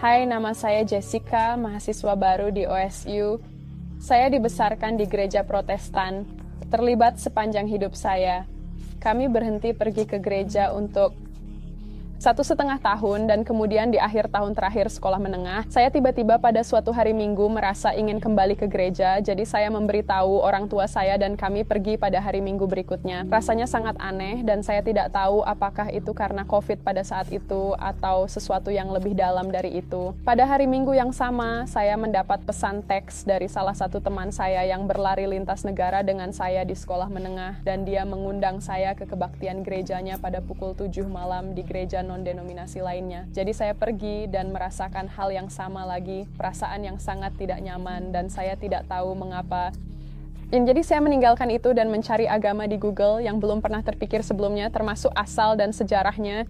Hai, nama saya Jessica, mahasiswa baru di OSU. Saya dibesarkan di gereja Protestan, terlibat sepanjang hidup saya. Kami berhenti pergi ke gereja untuk 1,5 tahun, dan kemudian di akhir tahun terakhir sekolah menengah, saya tiba-tiba pada suatu hari Minggu merasa ingin kembali ke gereja, jadi saya memberitahu orang tua saya dan kami pergi pada hari Minggu berikutnya. Rasanya sangat aneh dan saya tidak tahu apakah itu karena COVID pada saat itu atau sesuatu yang lebih dalam dari itu. Pada hari Minggu yang sama, saya mendapat pesan teks dari salah satu teman saya yang berlari lintas negara dengan saya di sekolah menengah, dan dia mengundang saya ke kebaktian gerejanya pada pukul 7 malam di gereja non-denominasi lainnya. Jadi saya pergi dan merasakan hal yang sama lagi, perasaan yang sangat tidak nyaman, dan saya tidak tahu mengapa. Jadi saya meninggalkan itu dan mencari agama di Google yang belum pernah terpikir sebelumnya, termasuk asal dan sejarahnya.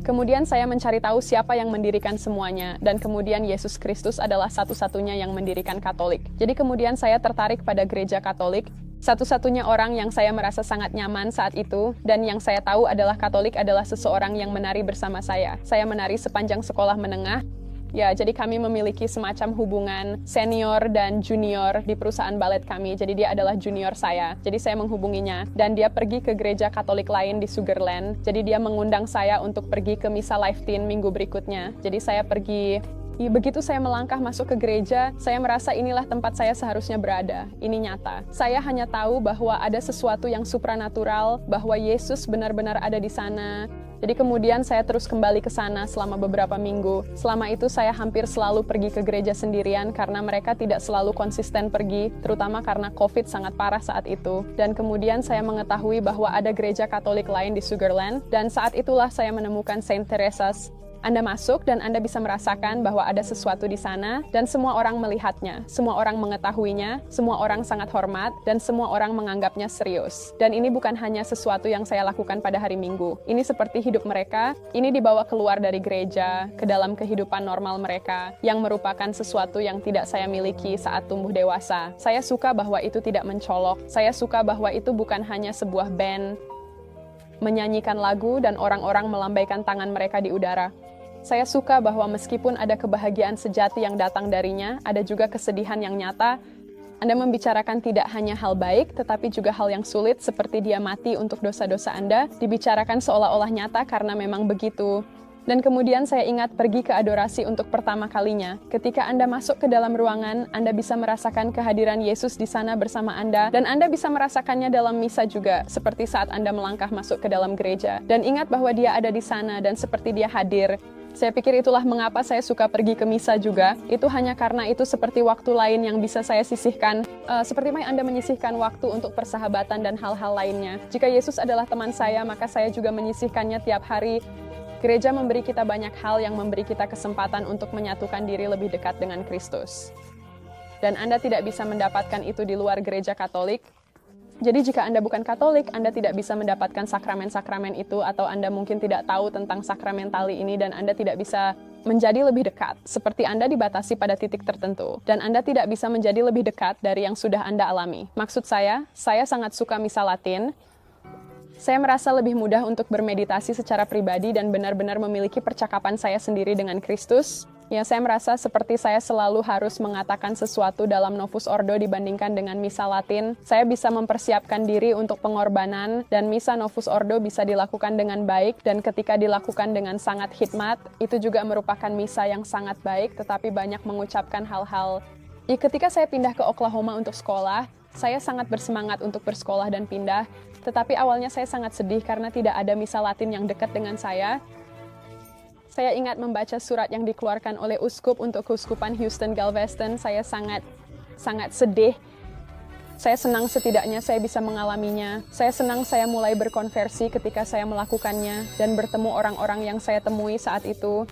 Kemudian saya mencari tahu siapa yang mendirikan semuanya, dan kemudian Yesus Kristus adalah satu-satunya yang mendirikan Katolik. Jadi kemudian saya tertarik pada gereja Katolik, satu-satunya orang yang saya merasa sangat nyaman saat itu, dan yang saya tahu adalah Katolik adalah seseorang yang menari bersama saya. Saya menari sepanjang sekolah menengah. Ya, jadi kami memiliki semacam hubungan senior dan junior di perusahaan balet kami. Jadi dia adalah junior saya. Jadi saya menghubunginya, dan dia pergi ke gereja Katolik lain di Sugarland. Jadi dia mengundang saya untuk pergi ke misa Life Teen minggu berikutnya. Jadi saya pergi. Begitu saya melangkah masuk ke gereja, saya merasa inilah tempat saya seharusnya berada. Ini nyata. Saya hanya tahu bahwa ada sesuatu yang supranatural, bahwa Yesus benar-benar ada di sana. Jadi kemudian saya terus kembali ke sana selama beberapa minggu. Selama itu saya hampir selalu pergi ke gereja sendirian karena mereka tidak selalu konsisten pergi, terutama karena COVID sangat parah saat itu. Dan kemudian saya mengetahui bahwa ada gereja Katolik lain di Sugarland, dan saat itulah saya menemukan Saint Teresa's. Anda masuk dan Anda bisa merasakan bahwa ada sesuatu di sana, dan semua orang melihatnya, semua orang mengetahuinya, semua orang sangat hormat, dan semua orang menganggapnya serius. Dan ini bukan hanya sesuatu yang saya lakukan pada hari Minggu. Ini seperti hidup mereka, ini dibawa keluar dari gereja, ke dalam kehidupan normal mereka, yang merupakan sesuatu yang tidak saya miliki saat tumbuh dewasa. Saya suka bahwa itu tidak mencolok, saya suka bahwa itu bukan hanya sebuah band, menyanyikan lagu dan orang-orang melambaikan tangan mereka di udara. Saya suka bahwa meskipun ada kebahagiaan sejati yang datang darinya, ada juga kesedihan yang nyata. Anda membicarakan tidak hanya hal baik, tetapi juga hal yang sulit, seperti dia mati untuk dosa-dosa Anda, dibicarakan seolah-olah nyata karena memang begitu. Dan kemudian saya ingat pergi ke adorasi untuk pertama kalinya. Ketika Anda masuk ke dalam ruangan, Anda bisa merasakan kehadiran Yesus di sana bersama Anda, dan Anda bisa merasakannya dalam misa juga, seperti saat Anda melangkah masuk ke dalam gereja. Dan ingat bahwa dia ada di sana, dan seperti dia hadir. Saya pikir itulah mengapa saya suka pergi ke misa juga. Itu hanya karena itu seperti waktu lain yang bisa saya sisihkan. Seperti Anda menyisihkan waktu untuk persahabatan dan hal-hal lainnya. Jika Yesus adalah teman saya, maka saya juga menyisihkannya tiap hari. Gereja memberi kita banyak hal yang memberi kita kesempatan untuk menyatukan diri lebih dekat dengan Kristus. Dan Anda tidak bisa mendapatkan itu di luar gereja Katolik. Jadi jika Anda bukan Katolik, Anda tidak bisa mendapatkan sakramen-sakramen itu, atau Anda mungkin tidak tahu tentang sakramen tali ini, dan Anda tidak bisa menjadi lebih dekat, seperti Anda dibatasi pada titik tertentu, dan Anda tidak bisa menjadi lebih dekat dari yang sudah Anda alami. Maksud saya sangat suka misa Latin. Saya merasa lebih mudah untuk bermeditasi secara pribadi dan benar-benar memiliki percakapan saya sendiri dengan Kristus. Ya, saya merasa seperti saya selalu harus mengatakan sesuatu dalam Novus Ordo dibandingkan dengan misa Latin. Saya bisa mempersiapkan diri untuk pengorbanan, dan misa Novus Ordo bisa dilakukan dengan baik, dan ketika dilakukan dengan sangat hikmat, itu juga merupakan misa yang sangat baik, tetapi banyak mengucapkan hal-hal. Ketika saya pindah ke Oklahoma untuk sekolah, saya sangat bersemangat untuk bersekolah dan pindah, tetapi awalnya saya sangat sedih karena tidak ada misa Latin yang dekat dengan saya. Saya ingat membaca surat yang dikeluarkan oleh uskup untuk keuskupan Houston Galveston. Saya sangat sedih. Saya senang setidaknya saya bisa mengalaminya. Saya senang saya mulai berkonversi ketika saya melakukannya dan bertemu orang-orang yang saya temui saat itu.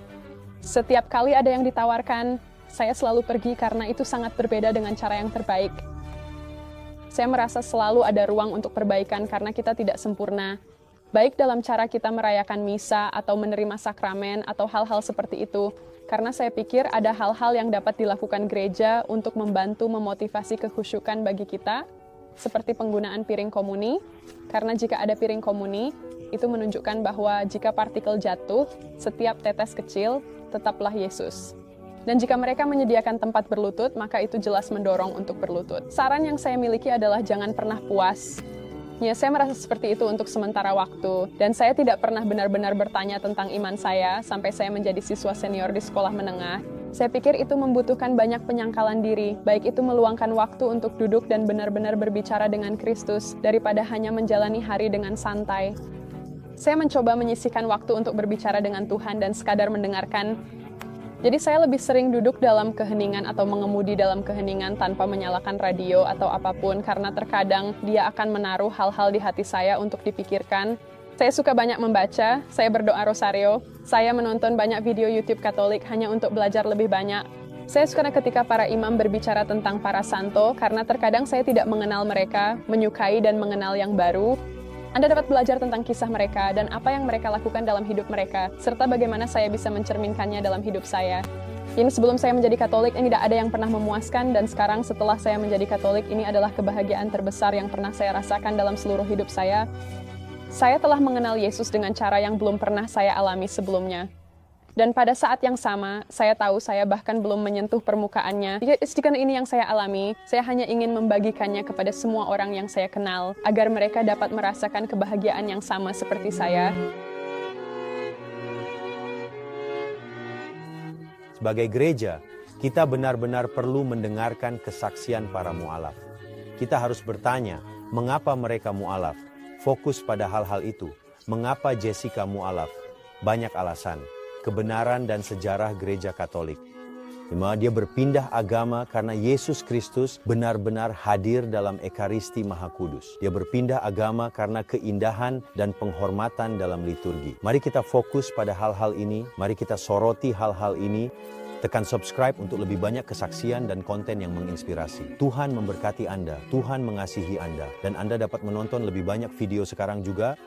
Setiap kali ada yang ditawarkan, saya selalu pergi karena itu sangat berbeda dengan cara yang terbaik. Saya merasa selalu ada ruang untuk perbaikan karena kita tidak sempurna. Baik dalam cara kita merayakan misa atau menerima sakramen atau hal-hal seperti itu. Karena saya pikir ada hal-hal yang dapat dilakukan gereja untuk membantu memotivasi kekhusyukan bagi kita, seperti penggunaan piring komuni. Karena jika ada piring komuni, itu menunjukkan bahwa jika partikel jatuh, setiap tetes kecil tetaplah Yesus. Dan jika mereka menyediakan tempat berlutut, maka itu jelas mendorong untuk berlutut. Saran yang saya miliki adalah jangan pernah puas. Ya, saya merasa seperti itu untuk sementara waktu, dan saya tidak pernah benar-benar bertanya tentang iman saya sampai saya menjadi siswa senior di sekolah menengah. Saya pikir itu membutuhkan banyak penyangkalan diri, baik itu meluangkan waktu untuk duduk dan benar-benar berbicara dengan Kristus, daripada hanya menjalani hari dengan santai. Saya mencoba menyisihkan waktu untuk berbicara dengan Tuhan dan sekadar mendengarkan. Jadi saya lebih sering duduk dalam keheningan atau mengemudi dalam keheningan tanpa menyalakan radio atau apapun, karena terkadang dia akan menaruh hal-hal di hati saya untuk dipikirkan. Saya suka banyak membaca, saya berdoa rosario, saya menonton banyak video YouTube Katolik hanya untuk belajar lebih banyak. Saya suka ketika para imam berbicara tentang para santo, karena terkadang saya tidak mengenal mereka, menyukai dan mengenal yang baru. Anda dapat belajar tentang kisah mereka dan apa yang mereka lakukan dalam hidup mereka, serta bagaimana saya bisa mencerminkannya dalam hidup saya. Ini sebelum saya menjadi Katolik, ini tidak ada yang pernah memuaskan, dan sekarang setelah saya menjadi Katolik, ini adalah kebahagiaan terbesar yang pernah saya rasakan dalam seluruh hidup saya. Saya telah mengenal Yesus dengan cara yang belum pernah saya alami sebelumnya. Dan pada saat yang sama, saya tahu saya bahkan belum menyentuh permukaannya. Jika ini yang saya alami, saya hanya ingin membagikannya kepada semua orang yang saya kenal, agar mereka dapat merasakan kebahagiaan yang sama seperti saya. Sebagai gereja, kita benar-benar perlu mendengarkan kesaksian para mu'alaf. Kita harus bertanya, mengapa mereka mu'alaf? Fokus pada hal-hal itu. Mengapa Jessica mu'alaf? Banyak alasan. Kebenaran dan sejarah gereja Katolik. Dia berpindah agama karena Yesus Kristus benar-benar hadir dalam Ekaristi Maha Kudus. Dia berpindah agama karena keindahan dan penghormatan dalam liturgi. Mari kita fokus pada hal-hal ini, mari kita soroti hal-hal ini. Tekan subscribe untuk lebih banyak kesaksian dan konten yang menginspirasi. Tuhan memberkati Anda, Tuhan mengasihi Anda, dan Anda dapat menonton lebih banyak video sekarang juga